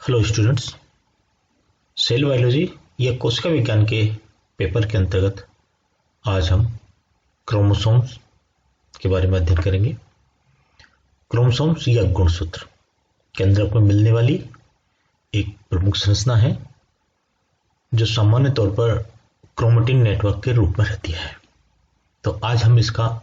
Hello students, cell biology या कोशिका विज्ञान के पेपर के अंतर्गत आज हम क्रोमोसोम्स के बारे में अध्ययन करेंगे। क्रोमोसोम्स या गुणसूत्र केंद्र में मिलने वाली एक प्रमुख संरचना है जो सामान्य तौर पर क्रोमेटिन नेटवर्क के रूप में रहती है। तो आज हम इसका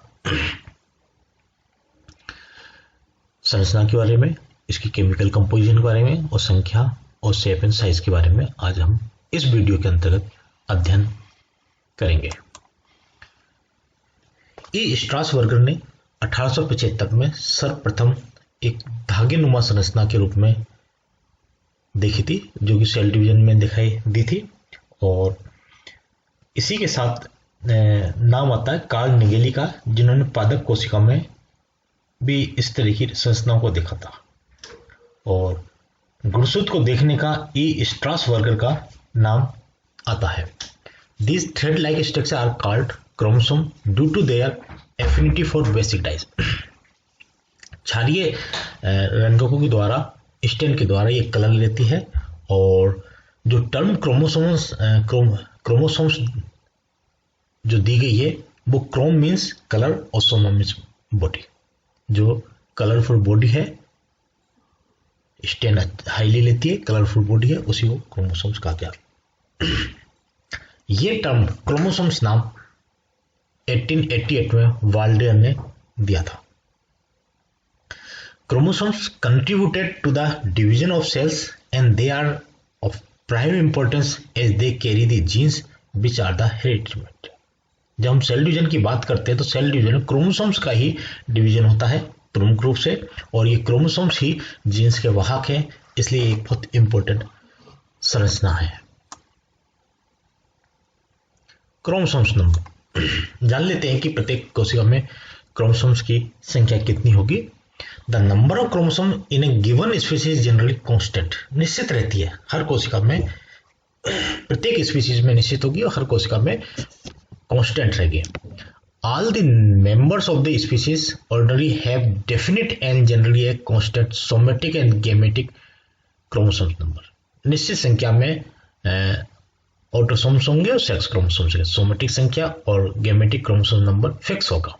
संरचना के बारे में, इसकी केमिकल कंपोजिशन के बारे में और संख्या और शेप एंड साइज के बारे में आज हम इस वीडियो के अंतर्गत अध्ययन करेंगे। ई स्ट्रासबर्गर ने 1875 में सर्वप्रथम एक धागेनुमा संरचना के रूप में देखी थी, जो कि सेल डिवीजन में दिखाई दी थी, और इसी के साथ नाम आता है कार्ल निगेली का, जिन्होंने पादप कोशिका में भी इस तरह की संरचनाओं को देखा था। और गुणसूत्र को देखने का ई स्ट्रासबर्गर का नाम आता है। These thread-like structures are called chromosome due to their affinity for basic dyes. क्षारीय रंजकों के द्वारा, स्टेन के द्वारा ये कलर लेती है, और जो टर्म क्रोमोसोम्स जो दी गई है वो क्रोम मीन्स कलर और सोमा मीन्स बॉडी। जो कलरफुल बॉडी है, स्टेन हाईली लेती है, कलरफुल बॉडी है, उसी को क्रोमोसोम्स कहा गया। ये टर्म क्रोमोसोम्स नाम 1888 में वाल्डेयर ने दिया था। Chromosomes contributed to the division of cells and they are of prime importance as they carry the genes which are the heredity. जब हम सेल डिवीजन की बात करते हैं तो सेल डिवीजन में क्रोमोसोम्स का ही डिवीजन होता है प्रमुख रूप से, और ये क्रोमोसोम्स ही जीन्स के वाहक हैं, इसलिए एक बहुत इंपॉर्टेंट संरचना है। क्रोमोसोम्स नंबर जान लेते हैं कि प्रत्येक कोशिका में क्रोमोसोम्स की संख्या कितनी होगी। The number of chromosome in A given species generally constant, निश्चित रहती है। हर कोशिका में, प्रत्येक स्पीसीज में निश्चित होगी और हर कोशिका में कांस्टेंट रहेगी। All the members of the species ordinarily have definite and generally a constant somatic and gametic chromosomes number. निश्चित संख्या में ऑटोसोम्स होंगे और सेक्स क्रोमोसोम्स होंगे। सोमेटिक संख्या और गेमेटिक क्रोमोसोम नंबर फिक्स होगा।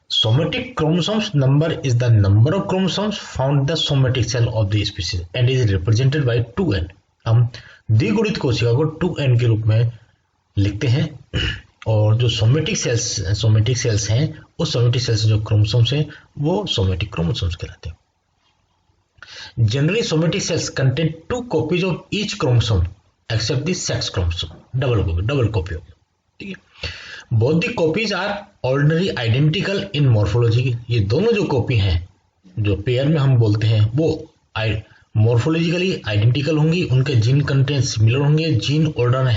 Somatic chromosomes number is the number of chromosomes found in the somatic cell of the species and is represented by 2n. हम द्विगुणित कोशिका को 2n के रूप में लिखते हैं, और जो सोमेटिक सेल्स हैं, उस सोमेटिक सेल्स जो क्रोमोसोम्स हैं वो सोमेटिक क्रोमोसोम्स कहलाते हैं। Generally somatic cells contain 2 copies of each chromosome except the sex chromosome. Double copy होगी, ठीक है। Both the copies are ordinary identical in morphology. ये दोनों जो कॉपी हैं, जो पेयर में हम बोलते हैं, वो मॉर्फोलॉजिकली आइडेंटिकल होंगी, उनके जीन कंटेंट सिमिलर होंगे, gene order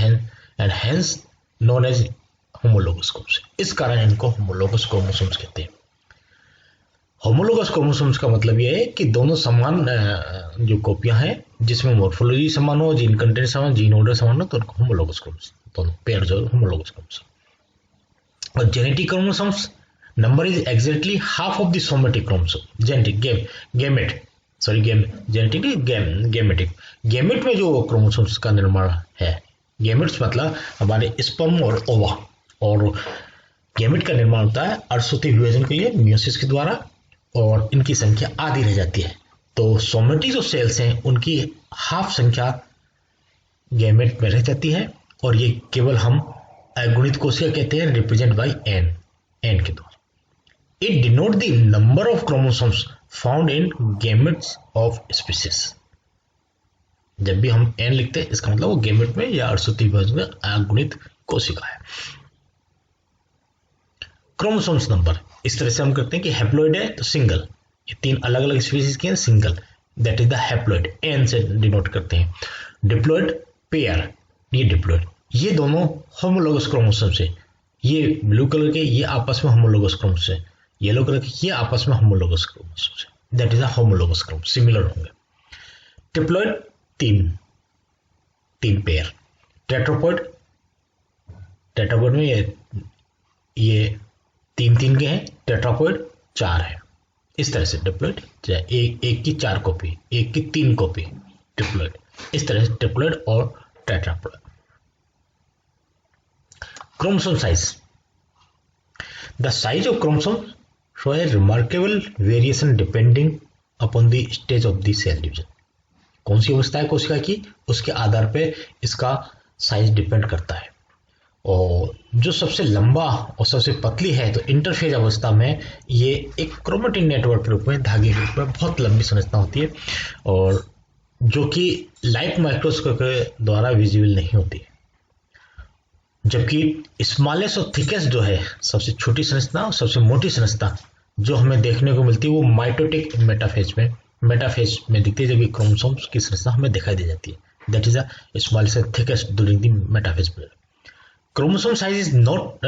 and hence known as homologous chromosome. इस कारण इनको होमोलोगस क्रोमोसोम्स कहते हैं। होमोलोगस क्रोमोसोम्स का मतलब यह है कि दोनों समान जो कॉपियां हैं, जिसमें मॉर्फोलॉजी समान हो, जीन कंटेंट समान, जीन ऑर्डर समान हो, तो उनको होमोलोगस क्रोमोसोम, दोनों पेयर जो होमोलोगस क्रोमोसोम। और genetic chromosomes number is exactly half of the somatic chromosome. Gametic में जो क्रोमोसोम्स का निर्माण है, गेमेट्स मतलब हमारे स्पर्म और ओवा, और गेमेट का निर्माण होता है अर्धसूत्रीय विभाजन के लिए मियोसिस के द्वारा, और इनकी संख्या आधी रह जाती है। तो सोमेटिक जो सेल्स हैं उनकी हाफ संख्या गेमेट में रह जाती है, और ये केवल हम अगुणित कोशिका कहते हैं, रिप्रेजेंट बाय एन के द्वारा। It denote the number of chromosomes found in gametes of species. जब भी हम एन लिखते हैं, इसका मतलब वो गेमेट में या अर्धसूत्रीय विभाजन में अगुणित कोशिका है। क्रोमोसोम्स नंबर इस तरह से हम करते हैं कि हैप्लॉइड है तो सिंगल, ये 3 अलग अलग स्पीसीज के हैं, single, that is the haploid, n से डिनोट करते हैं। डिप्लॉइड पेयर, ये डिप्लॉइड, ये दोनों होमोलोगस क्रोमोसोम्स है। ये ब्लू कलर के, ये आपस में होमोलोगस क्रोमोसोम्स है। येलो कलर के, ये आपस में होमोलोगस क्रोमोसोम्स है, that is the homologous chromosome, similar होंगे। Triploid 3 pair. टेट्रापॉइड में ये 3 के हैं, टेट्रापॉइड 4 है। इस तरह से डिप्लॉइड एक की 4 कॉपी, एक की 3 कॉपी, ट्रिप्लॉइड, इस तरह से ट्रिप्लॉइड और tetraploid. Chromosome size, the size of chromosome show a remarkable variation depending upon the stage of the cell division. कौन सी अवस्था है कोशिका की, उसके आधार पे इसका साइज डिपेंड करता है। और जो सबसे लंबा और सबसे पतली है तो इंटरफेज अवस्था में ये एक क्रोमेटिन नेटवर्क के रूप में, धागे के रूप में बहुत लंबी संरचना होती है और जो कि लाइट माइक्रोस्कोप के द्वारा विजिबल नहीं होती है। जबकि स्मॉलेस्ट और थिकेस्ट जो है, सबसे छोटी संरचना और सबसे मोटी संरचना जो हमें देखने को मिलती है वो माइटोटिक मेटाफेज में दिखती है, जबकि क्रोमोसोम्स की संरचना हमें दिखाई दे जाती है। That is the smallest and thickest during the metaphase period. Chromosome size is not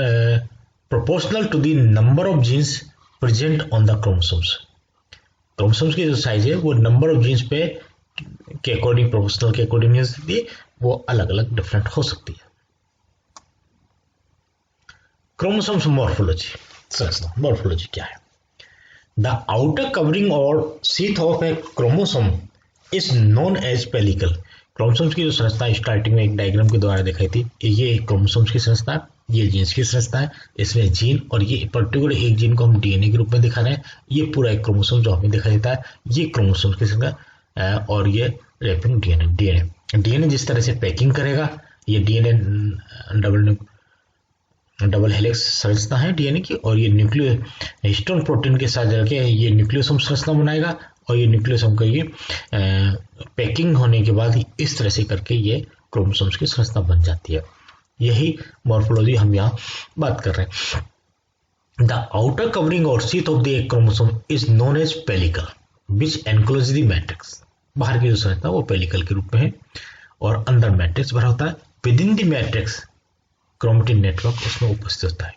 proportional to the number of genes present on the chromosomes. Chromosomes की जो साइज है वो नंबर ऑफ जीन्स पे के अकॉर्डिंग प्रोपोर्शनल के according नहीं हो सकती, वो अलग अलग डिफरेंट हो सकती है। क्रोमोसोम्स मॉर्फोलॉजी, संरचना मॉर्फोलॉजी क्या है? The outer covering or sheath of a chromosome is known as pellicle. Chromosomes की जो संरचना स्टार्टिंग में एक डायग्राम के द्वारा दिखाई थी, ये क्रोमोसोम्स की संरचना है, ये जीन्स की संरचना है। इसमें जीन और ये पर्टिकुलर एक जीन को हम डीएनए के रूप में दिखा रहे हैं। ये पूरा एक क्रोमोसोम जो हमें दिखाई देता है, ये क्रोमोसोम्स की संरचना और ये रैपिंग डीएनए जिस तरह से पैकिंग करेगा, ये डीएनए डबल हेलिक्स संरचना है डीएनए की, और ये न्यूक्लियो हिस्टोन प्रोटीन के साथ जाके ये न्यूक्लियोसोम संरचना बनाएगा और ये न्यूक्लियोसोम का ये पैकिंग होने के बाद इस तरह से करके ये क्रोमोसोम्स की संरचना बन जाती है। यही मॉर्फोलॉजी हम यहाँ बात कर रहे हैं। The outer covering or sheath of the chromosome is known as pellicle which enclose the matrix. बाहर की जो संरचना वो पेलिकल के रूप में है और अंदर मैट्रिक्स भरा होता है। With in the matrix chromatin network उसमें उपस्थित होता है।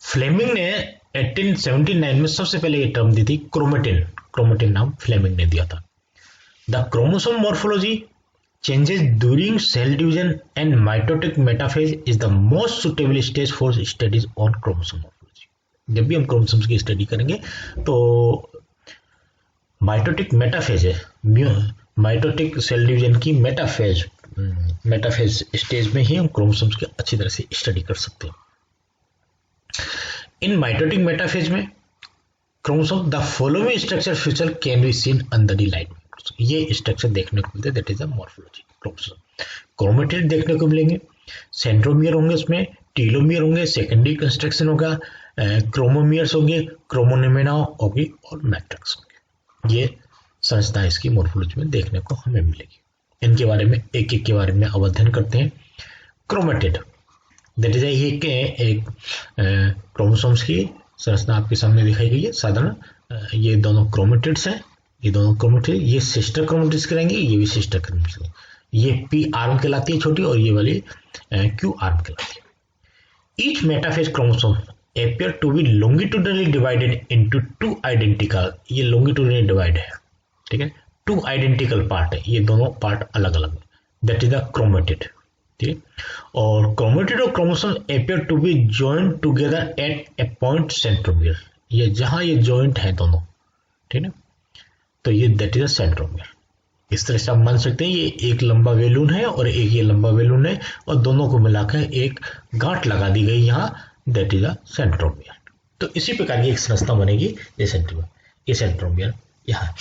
फ्लेमिंग ने 1879 में सबसे पहले ये टर्म दी थी क्रोमेटिन नाम फ्लेमिंग ने दिया था। The chromosome morphology changes during cell division and mitotic metaphase is the most suitable stage for studies on chromosome morphology. जब भी हम क्रोमोसोम्स की स्टडी करेंगे तो माइटोटिक मेटाफेज है, माइटोटिक सेल डिवीजन की मेटाफेज स्टेज में ही हम क्रोमोसोम्स की अच्छी तरह से स्टडी कर सकते हैं। इन माइटोटिक मेटाफेज में chromosome the following structure feature can be seen under the light. ये स्ट्रक्चर देखने को मिलते हैं, that is the morphology chromosome. Chromatid देखने को मिलेंगे, सेंट्रोमियर होंगे, उसमें टीलोमियर होंगे, सेकेंडरी कंस्ट्रक्शन होगा, क्रोमोमियर्स होंगे, क्रोमोनिमेना होगी और मैट्रिक्स होंगे। ये संरचना इसकी मॉर्फोलॉजी में देखने को हमें मिलेगी। इनके बारे में एक एक के बारे में अध्ययन करते हैं। क्रोमेटिड दैट इज एक क्रोमोसोम्स की संरचना आपके सामने दिखाई गई है साधारण। ये दोनों क्रोमेटिड्स हैं, ये दोनों क्रोमेटिड, ये सिस्टर क्रोमेटिड्स करेंगे, ये भी सिस्टर क्रोमेटिड्स। ये पी आर्म कहलाती है छोटी और ये वाली क्यू आर्म कहलाती है। Each metaphase chromosome appear to be longitudinally divided into two identical, ये longitudinally डिवाइड है, ठीक है, टू आइडेंटिकल पार्ट है, ये दोनों पार्ट अलग अलग, दैट इज द क्रोमेटिड, ठीक है। और क्रोमेटिड और chromosome appear to be joined together at a point centromere, ये जहां ये जॉइंट है दोनों, ठीक है, तो ये दैट इज द सेंट्रोमियर। इस तरह से आप मान सकते हैं ये एक लंबा वेलून है और एक ये लंबा वेलून है और दोनों को मिलाकर एक गांठ लगा दी गई यहाँ, दैट इज द सेंट्रोमियर। तो इसी प्रकार की एक संरचना बनेगी ये सेंट्रोमियर यहाँ।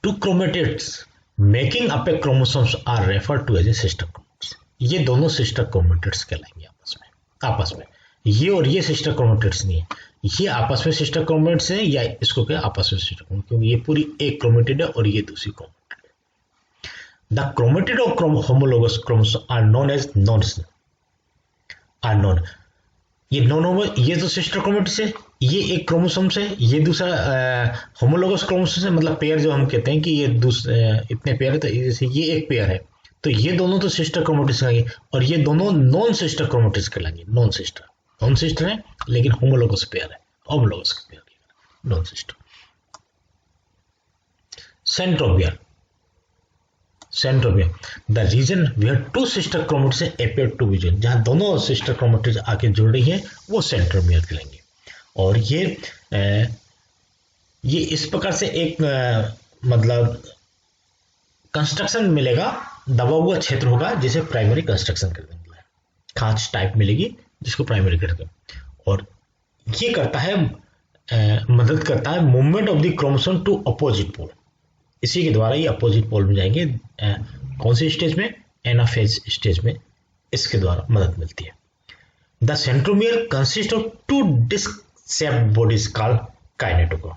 Two chromatids making up a chromosomes are referred to as a sister chromatids. ये दोनों सिस्टर क्रोमेटिड्स कहलाएंगे आपस में। ये और ये सिस्टर क्रोमेटिड्स नहीं है, ये आपस में सिस्टर क्रोमेटिड्स है, या इसको क्या आपस में सिस्टर क्रोमेटिड्स, क्योंकि ये पूरी एक क्रोमेटिड है और ये दूसरी क्रोमेटिड है। The chromatid or homologous chromosome are known as non. ये ये तो सिस्टर क्रोमेटिड्स है, ये एक क्रोमोसोम से, ये दूसरा होमोलोगस क्रोमोसोम से, मतलब पेयर जो हम कहते हैं कि ये इतने पेयर है, तो जैसे ये एक पेयर है तो ये दोनों तो सिस्टर क्रोमेटिड्स कहलाएंगे और ये दोनों नॉन सिस्टर क्रोमेटिड्स कहलाएंगे। नॉन सिस्टर है लेकिन होमोलोगस पेयर है, homologous pair non sister. Centromere the region where two sister chromatids appear to be joined, जहां दोनों सिस्टर क्रोमेटिड्स आके जुड़ रही हैं वो सेंट्रोमियर कहलाएंगे। और ये इस प्रकार से एक मतलब कंस्ट्रक्शन मिलेगा, दबा हुआ क्षेत्र होगा जिसे प्राइमरी कंस्ट्रक्शन कर देंगे, खांच टाइप मिलेगी जिसको प्राइमरी करके, और ये करता है मदद करता है movement of the chromosome to opposite pole. इसी के द्वारा ये अपोजिट पोल में जाएंगे, कौन सी स्टेज में, एनाफेज स्टेज में, इसके द्वारा मदद मिलती है। The centromere consist of two disc shaped bodies called kinetochore.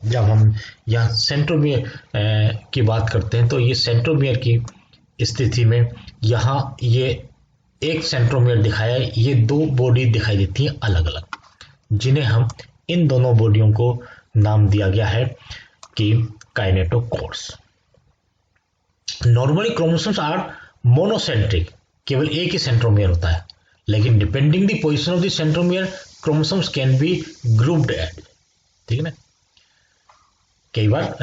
जब हम यहाँ सेंट्रोमियर की बात करते हैं तो ये सेंट्रोमियर की स्थिति में यहाँ ये एक सेंट्रोमियर दिखाया है, ये दो बॉडी दिखाई देती हैं अलग अलग, जिन्हें हम इन दोनों बॉडियों को नाम दिया गया है कि kinetochores. Normally chromosomes are monocentric, केवल एक ही सेंट्रोमियर होता है, लेकिन depending the position of the centromere chromosomes can be grouped at, ठीक है ना। कई बार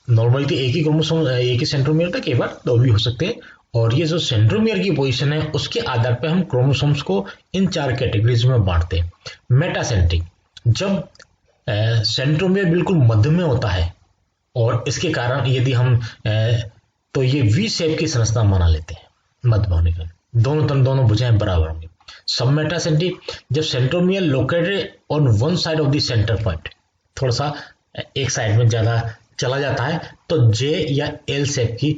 नॉर्मली तो एक ही क्रोमोसोम एक ही सेंट्रोमियर था, कई बार दो भी हो सकते हैं, और ये जो सेंट्रोमियर की पोजीशन है उसके आधार पर हम क्रोमोसोम्स को इन 4 कैटेगरीज में बांटते हैं। मेटासेंट्रिक, जब सेंट्रोमियर बिल्कुल मध्य में होता है और इसके कारण यदि हम तो ये वी शेप की संरचना बना लेते हैं, मध्य होने का, दोनों भुजाएं बराबर होंगी। सब मेटासेंट्रिक, जब centromere located on one side of the centre point, थोड़ा सा एक साइड में ज्यादा चला जाता है तो जे या एल शेप की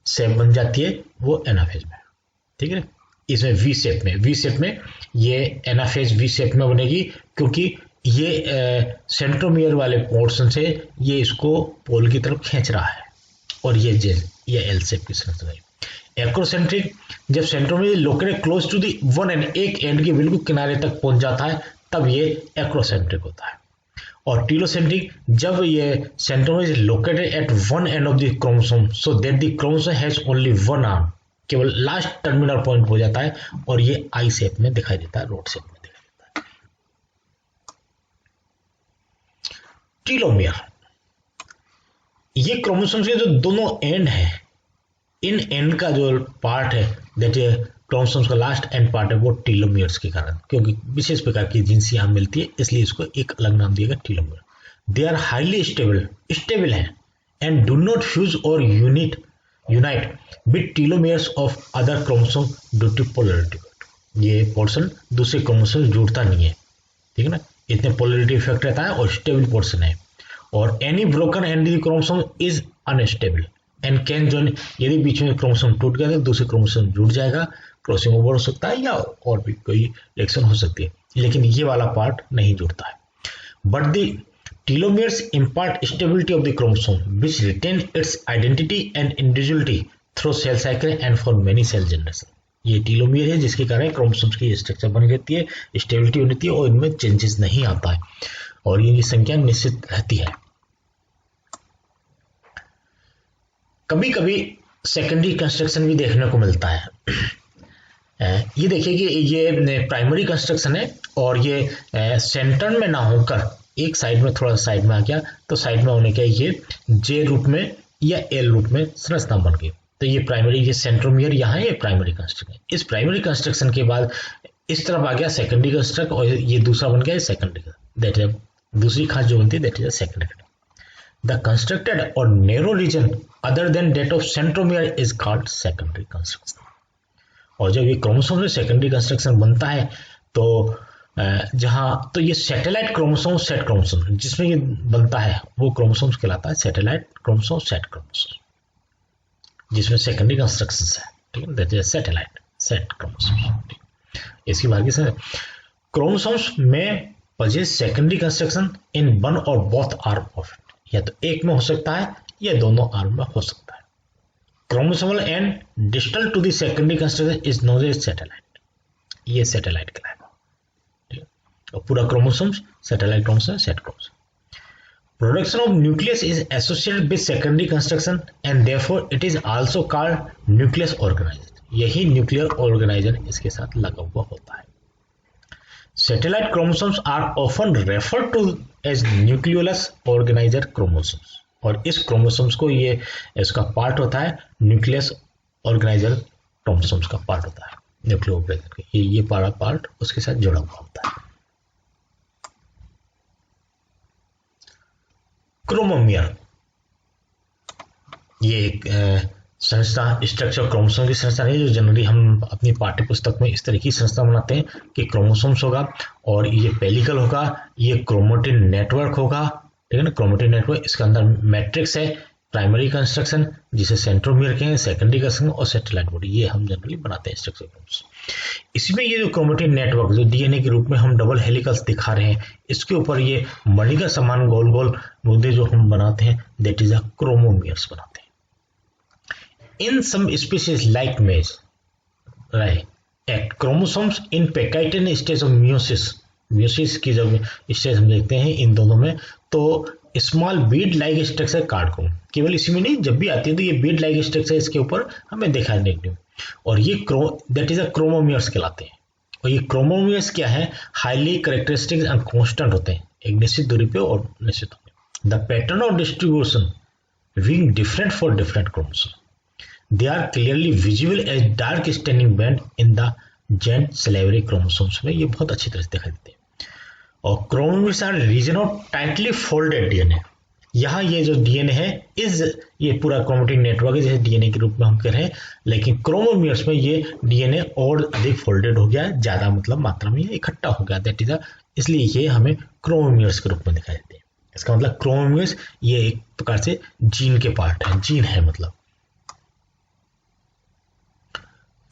शेप बन जाती है, वो एनाफेज में, ठीक है। इसमें वी शेप में ये एनाफेज वी शेप में बनेगी, क्योंकि ये सेंट्रोमियर वाले पोर्शन से ये इसको पोल की तरफ खींच रहा है, और ये एल शेप की संरचना है। एक्रोसेंट्रिक, जब centromere located close to the one end, एक एंड के बिल्कुल किनारे तक पहुंच जाता है, तब ये एक्रोसेंट्रिक होता है। और टीलोसेंट्रिक, जब ये centromere is located at one end of the chromosome so that the chromosome has only one arm, केवल लास्ट टर्मिनल पॉइंट हो जाता है, और ये आई शेप में दिखाई देता है, रोड शेप में दिखाई देता है। टीलोमियर, ये क्रोमोसोम्स के जो दोनों एंड है, इन एंड का जो पार्ट है, दैट क्रोमोसोम्स का लास्ट एंड पार्ट है, वो टीलोमियर्स के कारण, क्योंकि विशेष प्रकार की जीन्स यहाँ मिलती है, इसलिए इसको एक अलग नाम दिया गया, telomere. They are highly stable है, एंड डू नॉट फ्यूज और unite with telomeres of other chromosome due to polarity. ये पोर्शन दूसरे क्रोमोसोम जुड़ता नहीं है, ठीक है ना, इतने पोलैरिटी इफेक्ट रहता है और स्टेबल पोर्शन है। और any broken and the chromosome is unstable and can join, यदि बीच में क्रोमोसोम टूट गया तो दूसरे क्रोमोसोम जुड़ जाएगा, क्रॉसिंग ओवर हो सकता है या और भी कोई रिएक्शन हो सकती है, लेकिन ये वाला पार्ट नहीं जुड़ता है। But the telomeres impart stability of the chromosome which retain its identity and individuality through cell cycle and for many cell generation. ये टीलोमियर है जिसके कारण क्रोमोसोम्स की स्ट्रक्चर बन रहती है, स्टेबिलिटी होती है और इनमें चेंजेस नहीं आता है, और ये संख्या निश्चित रहती है। कभी कभी सेकेंडरी कंस्ट्रक्शन भी देखने को मिलता है। ये देखिए कि ये प्राइमरी कंस्ट्रक्शन है, और ये सेंटर में ना होकर एक साइड में, थोड़ा साइड में आ गया, तो साइड में होने के ये जे रूप में या एल रूप में संरचना बन गई, तो ये प्राइमरी, ये सेंट्रोमियर यहाँ है, ये प्राइमरी कंस्ट्रक्शन। इस प्राइमरी कंस्ट्रक्शन के बाद इस तरफ आ गया सेकेंडरी कंस्ट्रक्ट, और ये दूसरा बन गया सेकेंडरी, दैट इज दूसरी खांच जो बनती है, that is secondary. The constructed or narrow region other than that of centromere is called secondary construction. और जब ये क्रोमोसोम से सेकेंडरी कंस्ट्रक्शन बनता है तो जहां, तो ये सैटेलाइट क्रोमोसोम, सेट क्रोमोसोम जिसमें ये बनता है वो क्रोमोसोम्स कहलाता है सैटेलाइट क्रोमोसोम, सेट क्रोमोसोम, जिसमें सेकेंडरी कंस्ट्रक्शन है, ठीक है, that is satellite set chromosome. इसकी बात की क्रोमोसोम्स में possess secondary construction in one or both arm of it, या तो एक में हो सकता है या दोनों आर्म में हो सकता है। Chromosomal end distal to the secondary construction is known as satellite, ये सैटेलाइट कहलाएगा, ठीक है, और पूरा chromosomes satellite chromosome, set chromosome. Production of nucleus is associated with secondary construction and therefore it is also called nucleus organiser. यही nuclear organiser इसके साथ लगा हुआ होता है। Satellite chromosomes are often referred to as nucleolus organizer chromosomes, और इस chromosomes को ये इसका पार्ट होता है, न्यूक्लियस ऑर्गेनाइजर क्रोमोसोम्स का पार्ट होता है, न्यूक्लियो ऑर्गेनाइजर, ये पार्ट उसके साथ जुड़ा हुआ होता है। क्रोमोमियर, ये एक संरचना, स्ट्रक्चर, क्रोमोसोम की संरचना नहीं जो जनरली हम अपनी पाठ्य पुस्तक में इस तरह की संरचना बनाते हैं कि क्रोमोसोम्स होगा और ये पेलिकल होगा, ये क्रोमेटिन नेटवर्क होगा, ठीक है ना, क्रोमेटिन नेटवर्क, इसके अंदर मैट्रिक्स है, प्राइमरी कंस्ट्रक्शन जिसे सेंट्रोमियर कहते हैं, सेकेंडरी कंस्ट्रक्शन और सैटेलाइट बॉडी, ये हम जनरली बनाते हैं स्ट्रक्चर क्रोमोसोम। इसमें ये जो क्रोमेटिन नेटवर्क जो डीएनए के रूप में हम डबल हेलिकल्स दिखा रहे हैं, इसके ऊपर ये मणिका समान गोल गोल मुद्दे जो हम बनाते हैं, दैट इज अ क्रोमोमियर्स बनाते हैं। In some species like maize, right, at chromosomes in Pectian stage of meiosis की जब स्टेज हम देखते हैं इन दोनों में, तो small Beed like structure card केवल इसी में नहीं, जब भी आती है तो ये बीड लाइक स्ट्रक्चर इसके ऊपर हमें देखा देखने में, और ये दैट इज अ क्रोमोमियर्स कहलाते हैं। और ये क्रोमोमियर्स क्या है, हाईली कैरेक्टरिस्टिक एंड कॉन्स्टेंट होते हैं, एक निश्चित दूरी पे और निश्चित होते हैं। The pattern of distribution being different for different chromosome, they are clearly visible as dark staining band in the joint salivary chromosomes में ये बहुत अच्छी तरह से दिखाई देते हैं। और chromosomes are region of tightly folded DNA, यहाँ ये जो डीएनए है ये पूरा क्रोमेटिन नेटवर्क है जैसे डीएनए के रूप में हम कह रहे हैं, लेकिन क्रोमोमियर्स में ये डीएनए और अधिक फोल्डेड हो गया, ज्यादा मतलब मात्रा में इकट्ठा हो गया, दैट इज इसलिए ये हमें क्रोमोमियर्स के रूप में दिखाई देते हैं। इसका मतलब क्रोमोमियर्स ये एक प्रकार से जीन के पार्ट है, जीन है मतलब।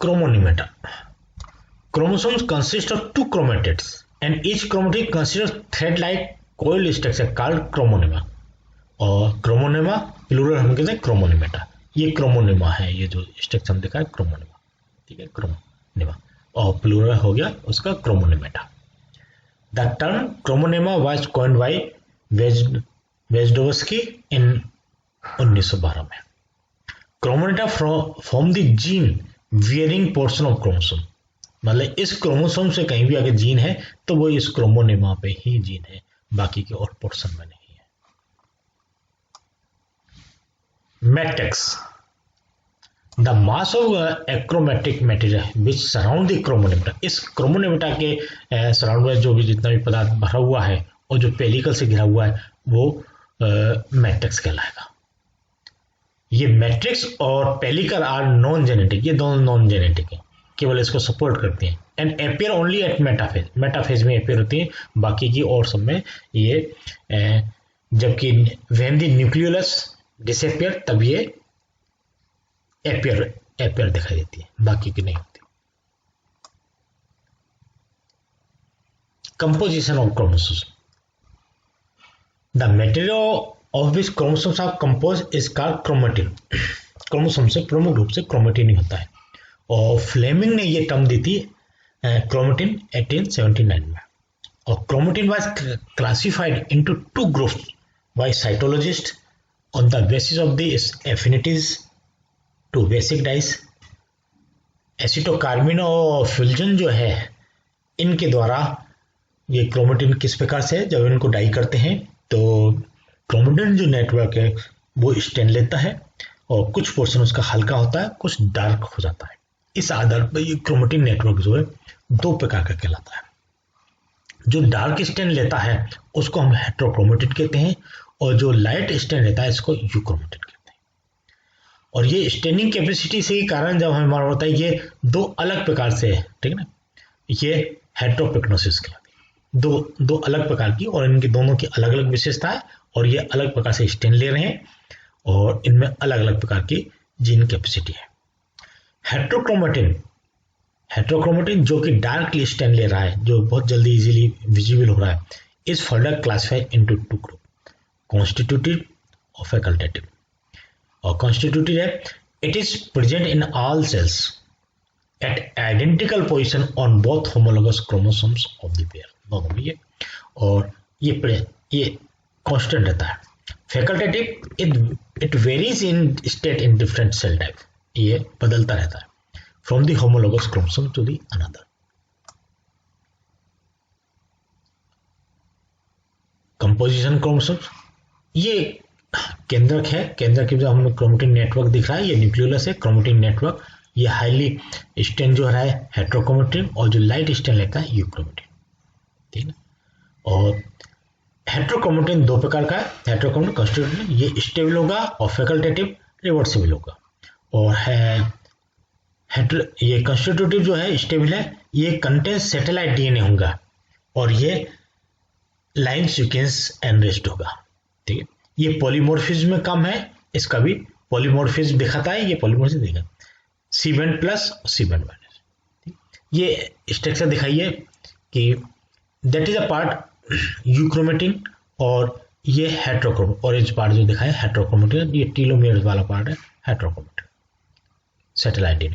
Chromonimeta. Chromosomes consist of two chromatids and each chromatid consists of thread-like coil structure called chromonema. और chromonema प्लूरल हम कहते हैं chromonimeta। ये chromonema है, ये जो स्ट्रक्चर हम देखा है chromonema, ठीक है, chromonema, और प्लूरल हो गया उसका chromonimeta। The term chromonema was coined by Vejvodovsky in 1912 में। Chromoneta form the gene wearing portion of chromosome, मतलब इस क्रोमोसोम से कहीं भी अगर जीन है तो वो इस क्रोमोनेमा पे ही जीन है, बाकी के और पोर्शन में नहीं है। Matrix, the mass of achromatic material which surround the chromonemata, इस क्रोमोनेमेटा के सराउंड में जो भी जितना भी पदार्थ भरा हुआ है और जो पेलिकल से घिरा हुआ है वो मैट्रिक्स कहलाएगा। ये मैट्रिक्स और पेलिकल आर नॉन जेनेटिक, ये दोनों नॉन जेनेटिक है, केवल इसको सपोर्ट करते हैं, and appear only at metaphase, metaphase में अपियर होती है, बाकी की और सब में ये जबकि व्हेन द न्यूक्लियोलस डिसअपियर तब ये अपियर दिखाई देती है, बाकी की नहीं होती। Composition of chromosomes, the material of which chromosomes are composed is called chromatin। Chromosome से प्रमुख रूप से क्रोमेटिन ही होता है, और फ्लेमिंग ने ये टर्म दी थी क्रोमेटिन 1879 में। और chromatin was classified into two groups by cytologist on the basis of the affinities to basic dyes. Acetocarmine और फ्यूजन जो है इनके द्वारा ये क्रोमेटिन किस प्रकार से जब इनको डाई करते हैं तो क्रोमेटिन जो नेटवर्क है वो स्टेन लेता है और कुछ पोर्शन उसका हल्का होता है, कुछ डार्क हो जाता है। इस आधार पर ये क्रोमेटिन नेटवर्क जो है दो प्रकार का कहलाता है। जो डार्क स्टेन लेता है उसको हम हेट्रोक्रोमेटिन कहते हैं, और जो लाइट स्टेन लेता है इसको यूक्रोमेटिन कहते हैं। और ये स्टेनिंग कैपेसिटी से ही कारण जब हमारा होता है ये दो अलग प्रकार से है, ठीक है ना, ये हेट्रोपिक्नोसिस कहलाती है, दो अलग प्रकार की, और इनकी दोनों की अलग अलग विशेषता है, और ये अलग प्रकार से स्टेन ले रहे हैं और इनमें अलग अलग प्रकार की जीन कैपेसिटी है। हेट्रोक्रोमेटिन जो कि डार्कली स्टेन ले रहा है, जो बहुत जल्दी इजीली विजिबल हो रहा है, is further classified into two group, constitutive और फैकल्टेटिव। और कॉन्स्टिट्यूटिव है it is present in all cells at identical position on both homologous chromosomes of the pair, दोनों में ये, और ये कांस्टेंट रहता है। Facultative it varies in state in different cell type, ये बदलता रहता है from the homologous chromosome to the another. Composition chromosomes, ये केंद्रक है, केंद्रक की जो हमें क्रोमेटिन नेटवर्क दिख रहा है ये न्यूक्लियोलस है, क्रोमेटिन नेटवर्क, ये हाईली स्टेन जो है हेट्रोक्रोमेटिन, और जो लाइट स्टेन लेता है यूक्रोमेटिन, ठीक है। और हेट्रोक्रोमेटिन दो प्रकार का है, हेट्रोक्रोमेटिन कॉन्स्टिट्यूटिव, ये स्टेबल होगा, और फैकल्टेटिव रिवर्सिबल होगा। और है ये कंस्टिट्यूटिव जो है स्टेबल है, ये कंटेन सैटेलाइट डीएनए होगा और ये लाइन सीक्वेंस एनरिच्ड होगा। ठीक है, ये पॉलीमॉर्फिज्म में कम है, इसका भी पॉलीमॉर्फिज्म दिखाता है, ये पॉलीमॉर्फिज्म दिखा सी बैंड प्लस और सी बैंड माइनस। ये स्ट्रक्चर दिखाइए कि that is a part euchromatin और ये हेट्रोक्रोम, ऑरेंज पार्ट जो दिखाया हेट्रोक्रोमेटिन, ये टीलोमियर वाला पार्ट है हेट्रोक्रोमेटिन, सैटेलाइट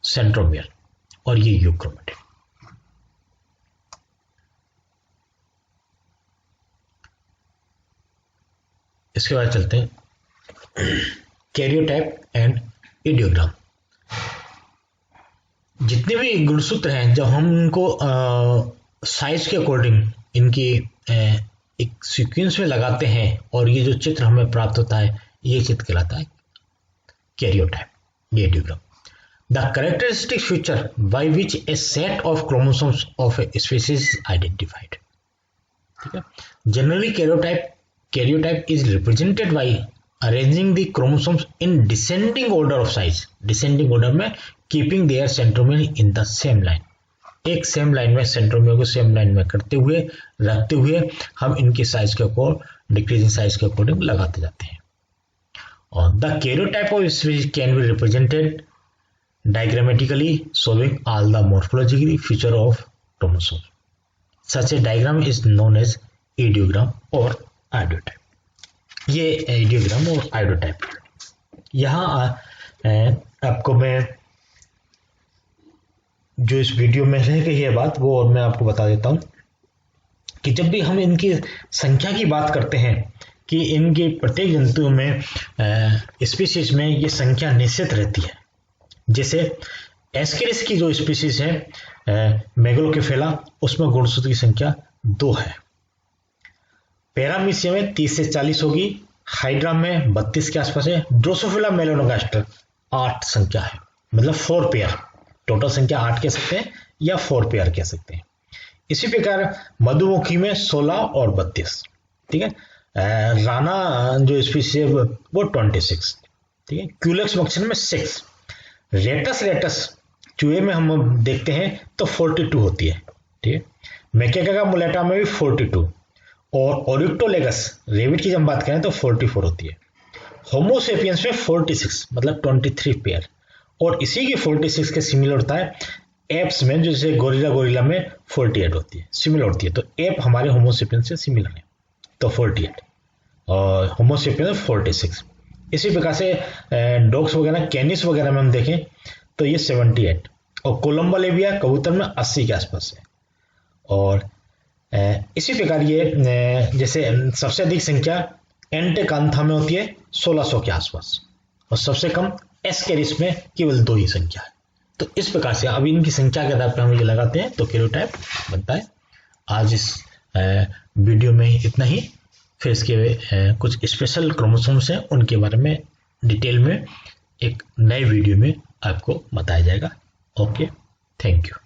सेंट्रोमियर और ये यूक्रोमेटिन। इसके बाद चलते हैं कैरियोटाइप एंड इडियोग्राम। जितने भी गुणसूत्र हैं जब हम इनको साइज के अकॉर्डिंग इनकी एक सीक्वेंस में लगाते हैं और ये जो चित्र हमें प्राप्त होता है ये चित्र कहलाता है कैरियोटाइप, ये idiogram. The characteristic feature by which a set of chromosomes of a species is identified. ठीक है, generally karyotype is represented by arranging the chromosomes in descending order of size, descending order में keeping their centromere in the same line, एक same line में centromere को same line में करते हुए रखते हुए हम इनकी साइज के अकॉर्डिंग डिक्रीजिंग साइज के अकॉर्डिंग लगाते जाते हैं। और the karyotype of species can be represented diagrammatically showing all the morphological feature of chromosome. Such a diagram is known as ideogram or iodotype. ये ideogram और iodotype। यहाँ आपको मैं जो इस वीडियो में रह गई है बात वो और मैं आपको बता देता हूँ कि जब भी हम इनकी संख्या की बात करते हैं कि इनके प्रत्येक जंतुओं में स्पीशीज में ये संख्या निश्चित रहती है। जैसे एस्केरिस की जो स्पीशीज है मेगलोकेफेला, उसमें गुणसूत्र की संख्या 2 है। पैरामीशिया में 30 से 40 होगी, हाइड्रा में 32 के आसपास है, ड्रोसोफिला मेलानोगास्टर 8 संख्या है, मतलब 4 पेयर, टोटल संख्या 8 कह सकते हैं या 4 पेयर कह सकते हैं। इसी प्रकार मधुमक्खी में 16 और 32। ठीक है, राना जो स्पीशीज है वो 26। ठीक है, क्यूलेक्स मक्खी में 6, रेटस चूहे में हम देखते हैं तो 42 होती है। ठीक है, मैकेका मुलेटा में भी 42 और ओरिक्टोलेगस रेबिट की जब बात करें तो 44 होती है। होमोसेपियंस में 46 मतलब 23 पेयर, और इसी की 46 के सिमिलर होता है एप्स में, जैसे गोरिल्ला में 48 होती है, सिमिलर होती है। तो एप हमारे होमोसेपियंस से सिमिलर है तो 48 और होमोसेपियंस 46। इसी प्रकार से डॉग्स वगैरह कैनिस वगैरह में हम देखें तो ये 78 और कोलंबा लेबिया कबूतर में 80 के आसपास है। और इसी प्रकार ये जैसे सबसे अधिक संख्या एंटेकांथा में होती है 1600 के आसपास और सबसे कम एस्केरिस में केवल 2 ही संख्या है। तो इस प्रकार से अब इनकी संख्या के आधार पर हम ये लगाते हैं तो कैरियोटाइप बनता है। आज इस वीडियो में इतना ही, फिर इसके कुछ स्पेशल क्रोमोसोम्स हैं उनके बारे में डिटेल में एक नए वीडियो में आपको बताया जाएगा। Okay, thank you.